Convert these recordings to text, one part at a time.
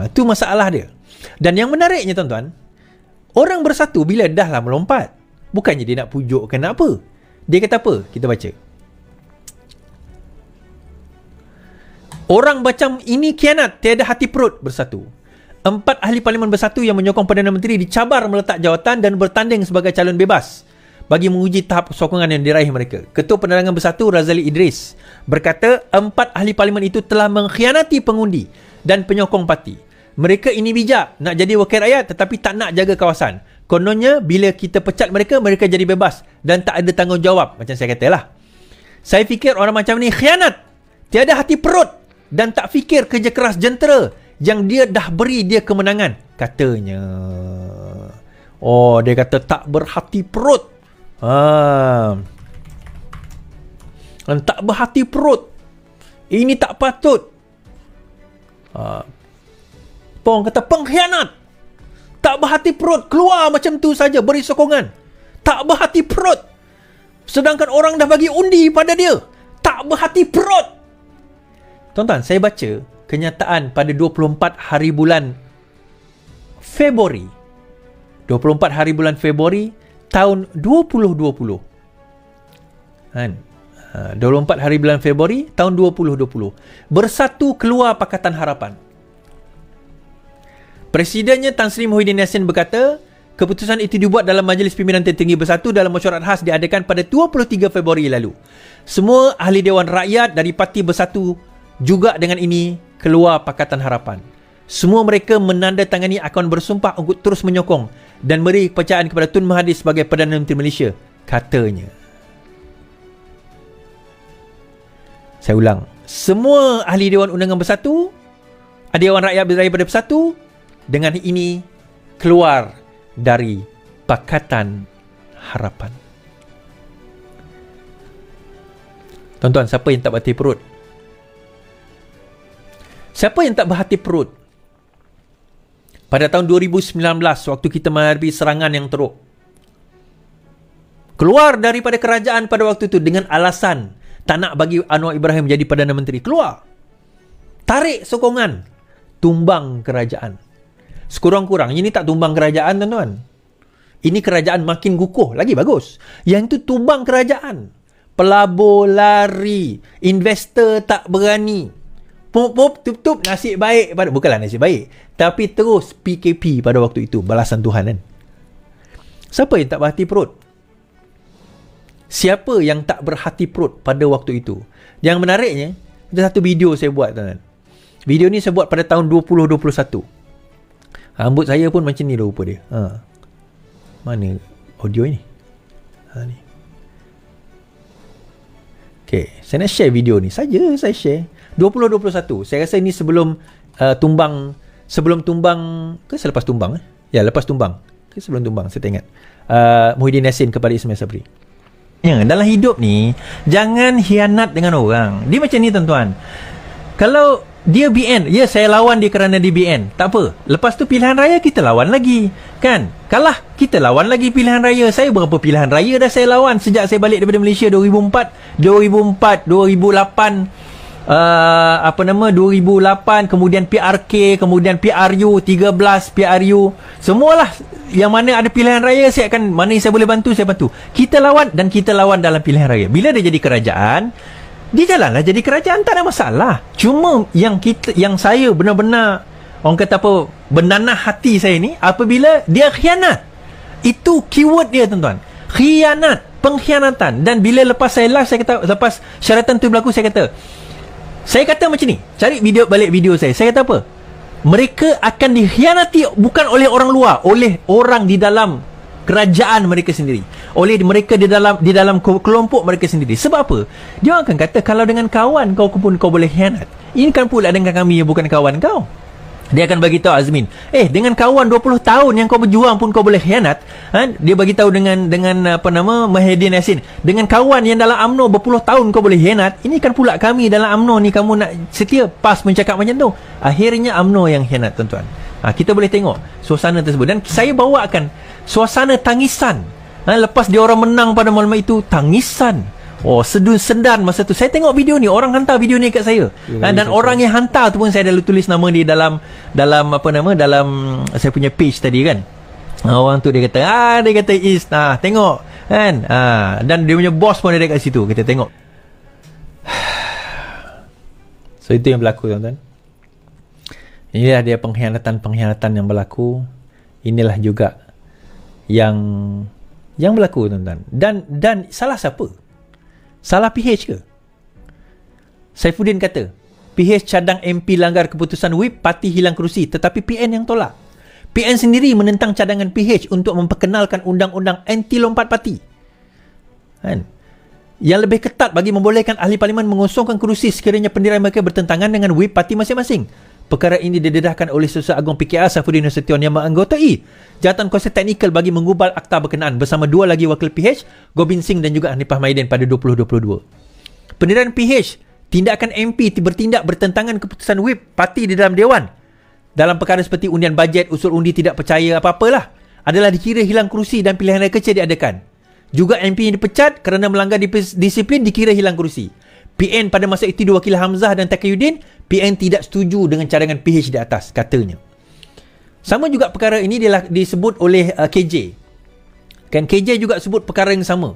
Itu masalah dia. Dan yang menariknya tuan-tuan, orang bersatu bila dah lah melompat, bukannya dia nak pujuk ke nak apa. Dia kata apa? Kita baca. Orang macam ini khianat, tiada hati perut bersatu. 4 ahli parlimen bersatu yang menyokong Perdana Menteri dicabar meletak jawatan dan bertanding sebagai calon bebas bagi menguji tahap sokongan yang diraih mereka. Ketua Penerangan Bersatu Razali Idris berkata 4 ahli parlimen itu telah mengkhianati pengundi dan penyokong parti. Mereka ini bijak, nak jadi wakil rakyat tetapi tak nak jaga kawasan. Kononnya bila kita pecat mereka, mereka jadi bebas dan tak ada tanggungjawab. Macam saya katalah. Saya fikir orang macam ni khianat, tiada hati perut dan tak fikir kerja keras jentera yang dia dah beri dia kemenangan, katanya. Dia kata tak berhati perut. Tak berhati perut. Ini tak patut. Orang kata pengkhianat. Tak berhati perut. Keluar macam tu saja beri sokongan. Tak berhati perut. Sedangkan orang dah bagi undi pada dia. Tak berhati perut. Tuan-tuan, saya baca kenyataan pada 24 hari bulan Februari. 24 hari bulan Februari tahun 2020. 24 hari bulan Februari tahun 2020. Bersatu keluar Pakatan Harapan. Presidennya Tan Sri Muhyiddin Yassin berkata, keputusan itu dibuat dalam Majlis Pimpinan Tertinggi Bersatu dalam mesyuarat khas diadakan pada 23 Februari lalu. Semua ahli Dewan Rakyat dari Parti Bersatu juga dengan ini keluar Pakatan Harapan. Semua mereka menandatangani akan bersumpah untuk terus menyokong dan beri kepercayaan kepada Tun Mahathir sebagai Perdana Menteri Malaysia, katanya. Saya ulang. Semua ahli Dewan Undangan Bersatu, Dewan Rakyat daripada Bersatu, dengan ini keluar dari Pakatan Harapan. Tuan-tuan, siapa yang tak berhati perut? Siapa yang tak berhati perut? Pada tahun 2019, waktu kita menghadapi serangan yang teruk, keluar daripada kerajaan pada waktu itu dengan alasan tak nak bagi Anwar Ibrahim jadi Perdana Menteri. Keluar. Tarik sokongan. Tumbang kerajaan. Sekurang-kurang, ini tak tumbang kerajaan, tuan-tuan. Ini kerajaan makin kukuh. Lagi bagus. Yang itu tumbang kerajaan. Pelabur lari. Investor tak berani. Pop, tup, nasib baik. Bukanlah nasib baik. Tapi terus PKP pada waktu itu. Balasan Tuhan, kan? Siapa yang tak berhati perut? Siapa yang tak berhati perut pada waktu itu? Yang menariknya, ada satu video saya buat, tuan-tuan. Video ni saya buat pada tahun 2021. Rambut saya pun macam ni lah rupa dia. Mana audio ni? Ni. Okay, saya nak share video ni. Saja saya share. 2021. Saya rasa ini sebelum tumbang. Sebelum tumbang ke selepas tumbang? Ya, lepas tumbang. Ke sebelum tumbang, saya tak ingat. Muhyiddin Yassin kepada Ismail Sabri. Ya, dalam hidup ni, jangan hianat dengan orang. Dia macam ni, tuan-tuan. Kalau dia BN, ya saya lawan dia kerana dia BN, tak apa. Lepas tu pilihan raya kita lawan lagi, kan? Kalah, kita lawan lagi pilihan raya. Saya berapa pilihan raya dah saya lawan sejak saya balik daripada Malaysia 2004, 2008, 2008, kemudian PRK, kemudian PRU 13, PRU, semualah yang mana ada pilihan raya saya akan, mana yang saya boleh bantu saya bantu. Kita lawan dan kita lawan dalam pilihan raya. Bila dia jadi kerajaan, dia jalanlah jadi kerajaan, tak ada masalah. Cuma yang saya benar-benar orang kata apa, bernanah hati saya ni apabila dia khianat. Itu keyword dia, tuan-tuan. Khianat, pengkhianatan. Dan bila lepas saya live, saya kata, lepas syaratan tu berlaku, saya kata macam ni. Cari balik video saya. Saya kata apa? Mereka akan dikhianati bukan oleh orang luar, oleh orang di dalam kerajaan mereka sendiri, oleh mereka di dalam kelompok mereka sendiri. Sebab apa? Dia akan kata kalau dengan kawan kau pun kau boleh khianat, ini kan pula dengan kami yang bukan kawan kau. Dia akan bagi tahu Azmin, dengan kawan 20 tahun yang kau berjuang pun kau boleh khianat. Dia bagi tahu dengan Muhyiddin Yassin, dengan kawan yang dalam UMNO berpuluh tahun kau boleh khianat. Ini kan pula kami dalam UMNO ni, kamu nak setia. PAS mencakap macam tu. Akhirnya UMNO yang khianat, tuan-tuan. Kita boleh tengok suasana tersebut. Dan saya bawakan suasana tangisan. Lepas dia orang menang pada malam itu, tangisan. Oh, sedan masa tu. Saya tengok video ni, orang hantar video ni kat saya. Dan orang yang hantar tu pun saya dah tulis nama dia dalam saya punya page tadi kan. Orang tu dia kata Is, tengok kan. Dan dia punya bos pun ada kat situ. Kita tengok. So itu yang berlaku, tuan-tuan. Inilah dia pengkhianatan yang berlaku. Inilah juga yang berlaku, tuan-tuan. Dan salah siapa? Salah PH ke? Saifuddin kata PH cadang MP langgar keputusan whip, parti hilang kerusi, tetapi PN yang tolak. PN sendiri menentang cadangan PH untuk memperkenalkan undang-undang anti lompat parti kan? Yang lebih ketat bagi membolehkan ahli parlimen mengosongkan kerusi sekiranya pendirian mereka bertentangan dengan whip parti masing-masing. Perkara ini didedahkan oleh Susah Agung PKR Saifuddin Nasution yang menganggotai Jawatan Kuasa Teknikal bagi menggubal akta berkenaan bersama dua lagi wakil PH, Gobind Singh dan juga Hanifah Maidin pada 2022. Pendirian PH, tindakan MP bertindak bertentangan keputusan whip parti di dalam Dewan dalam perkara seperti undian bajet, usul undi tidak percaya apa-apalah adalah dikira hilang kerusi dan pilihan raya kecil diadakan. Juga MP yang dipecat kerana melanggar disiplin dikira hilang kerusi. PN pada masa itu diwakili Hamzah dan Taqiyuddin, PN tidak setuju dengan cadangan PH di atas, katanya. Sama juga perkara ini disebut oleh KJ. Kan KJ juga sebut perkara yang sama.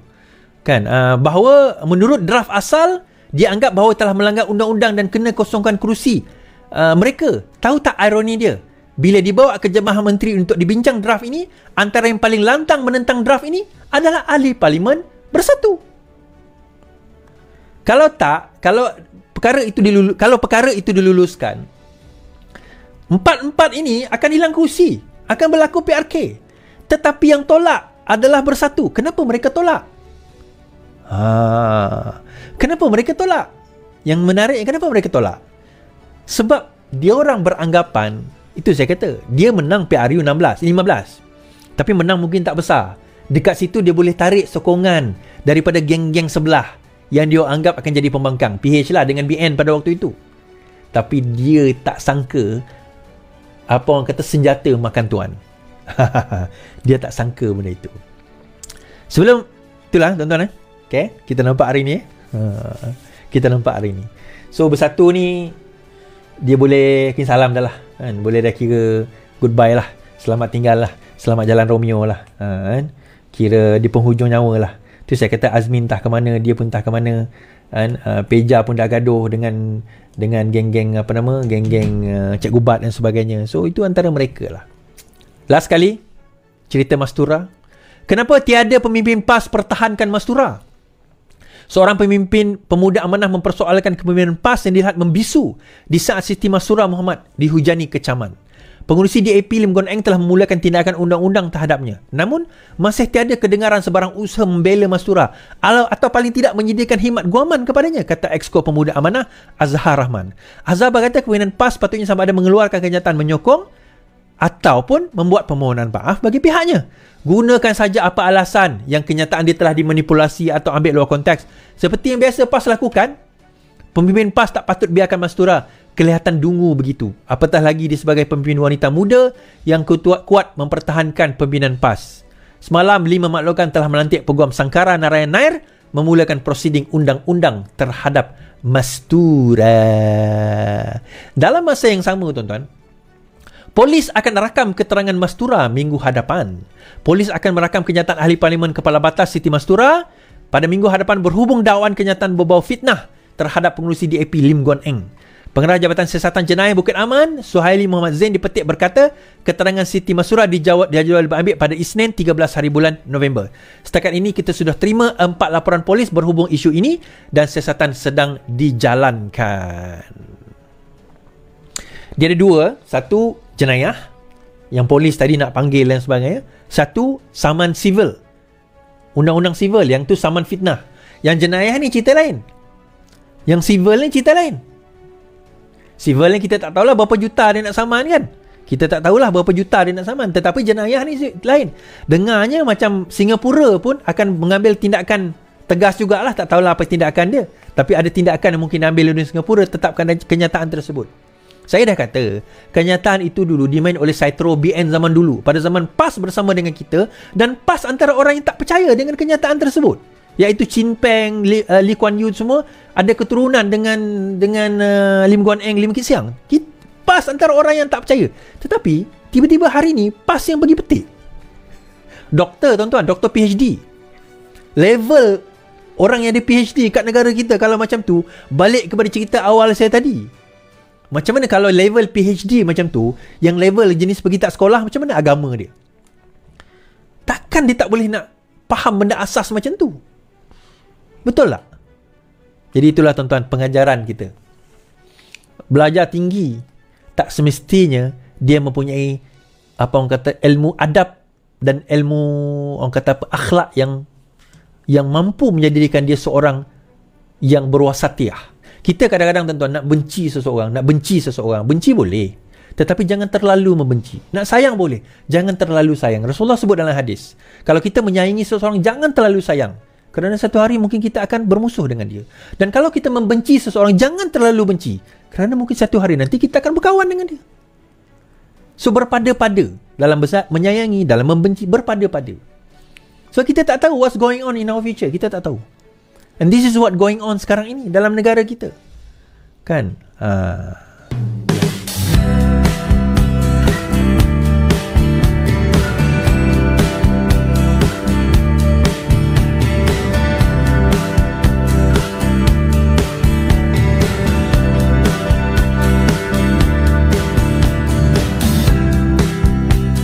Kan bahawa menurut draft asal dia anggap bahawa telah melanggar undang-undang dan kena kosongkan kerusi. Mereka tahu tak ironi dia? Bila dibawa ke Jabatan Menteri untuk dibincang draft ini, antara yang paling lantang menentang draft ini adalah ahli parlimen Bersatu. Kalau perkara itu diluluskan, empat ini akan hilang kerusi, akan berlaku PRK. Tetapi yang tolak adalah Bersatu. Kenapa mereka tolak? Kenapa mereka tolak? Yang menarik, kenapa mereka tolak? Sebab dia orang beranggapan, itu saya kata, dia menang PRU 15. Tapi menang mungkin tak besar. Dekat situ dia boleh tarik sokongan daripada geng-geng sebelah yang dia anggap akan jadi pembangkang. PH lah dengan BN pada waktu itu. Tapi dia tak sangka, apa orang kata, senjata makan tuan. Dia tak sangka benda itu. Sebelum itulah tuan-tuan okay, kita nampak hari ni So Bersatu ni dia boleh kini salam dah lah kan? Boleh dah kira goodbye lah, selamat tinggal lah, selamat jalan Romeo lah kan? Kira di penghujung nyawa lah. Tu saya kata Azmin entah ke mana, dia pun entah ke mana kan? Peja pun dah gaduh dengan geng-geng geng-geng Cikgu Bat dan sebagainya. So itu antara mereka lah. Last kali cerita Mastura. Kenapa tiada pemimpin PAS pertahankan Mastura? Seorang pemimpin pemuda amanah mempersoalkan kepemimpinan PAS yang dilihat membisu di saat Siti Mastura Muhammad dihujani kecaman. Pengurusi DAP Lim Guan Eng telah memulakan tindakan undang-undang terhadapnya. Namun, masih tiada kedengaran sebarang usaha membela Mastura atau paling tidak menyediakan khidmat guaman kepadanya, kata Exco Pemuda Amanah Azhar Rahman. Azhar berkata kepimpinan PAS patutnya sama ada mengeluarkan kenyataan menyokong ataupun membuat permohonan maaf bagi pihaknya. Gunakan saja apa alasan yang kenyataan dia telah dimanipulasi atau ambil luar konteks. Seperti yang biasa PAS lakukan, pemimpin PAS tak patut biarkan Mastura kelihatan dungu begitu. Apatah lagi dia sebagai pemimpin wanita muda yang kuat mempertahankan pimpinan PAS. Semalam 5 maklukan telah melantik Peguam Sangkara Narayan Nair memulakan prosiding undang-undang terhadap Mastura. Dalam masa yang sama, tuan-tuan, polis akan rakam keterangan Mastura minggu hadapan. Polis akan merakam kenyataan ahli parlimen Kepala Batas Siti Mastura pada minggu hadapan berhubung dakwaan kenyataan berbau fitnah terhadap pengurusi DAP Lim Guan Eng. Pengarah Jabatan Siasatan Jenayah Bukit Aman, Suhaili Muhammad Zain dipetik berkata, keterangan Siti Mastura dijadual diambil pada Isnin 13 hari bulan November. Setakat ini kita sudah terima 4 laporan polis berhubung isu ini dan siasatan sedang dijalankan. Dia ada 2, satu jenayah yang polis tadi nak panggil dan sebagainya, satu saman sivil, undang-undang sivil, yang tu saman fitnah. Yang jenayah ni cerita lain, yang sivil ni cerita lain. Sivil ni kita tak tahulah berapa juta dia nak saman kan, kita tak tahulah berapa juta dia nak saman. Tetapi jenayah ni lain. Dengarnya macam Singapura pun akan mengambil tindakan tegas jugalah, tak tahulah apa tindakan dia, tapi ada tindakan yang mungkin ambil oleh Singapura tetapkan kenyataan tersebut. Saya dah kata, kenyataan itu dulu dimain oleh Saitro BN zaman dulu, pada zaman PAS bersama dengan kita, dan PAS antara orang yang tak percaya dengan kenyataan tersebut. iaitu Chin Peng, Lee Kuan Yew semua ada keturunan dengan Lim Guan Eng, Lim Kit Siang. PAS antara orang yang tak percaya. Tetapi tiba-tiba hari ni PAS yang pergi petik. Doktor, tuan-tuan, doktor PhD. Level orang yang ada PhD kat negara kita kalau macam tu, balik kepada cerita awal saya tadi. Macam mana kalau level PhD macam tu, yang level jenis pergi tak sekolah, macam mana agama dia? Takkan dia tak boleh nak faham benda asas macam tu? Betul tak? Jadi itulah tuan-tuan pengajaran kita. Belajar tinggi tak semestinya dia mempunyai apa orang kata ilmu adab dan ilmu orang kata apa akhlak yang mampu menjadikan dia seorang yang berwasatiyah. Kita kadang-kadang tuan-tuan nak benci seseorang, benci boleh, tetapi jangan terlalu membenci. Nak sayang boleh, jangan terlalu sayang. Rasulullah sebut dalam hadis, kalau kita menyayangi seseorang, jangan terlalu sayang, kerana satu hari mungkin kita akan bermusuh dengan dia. Dan kalau kita membenci seseorang, jangan terlalu benci, kerana mungkin satu hari nanti kita akan berkawan dengan dia. So berpada-pada dalam menyayangi, dalam membenci, berpada-pada. So kita tak tahu what's going on in our future. Kita tak tahu. And this is what going on sekarang ini dalam negara kita. Kan?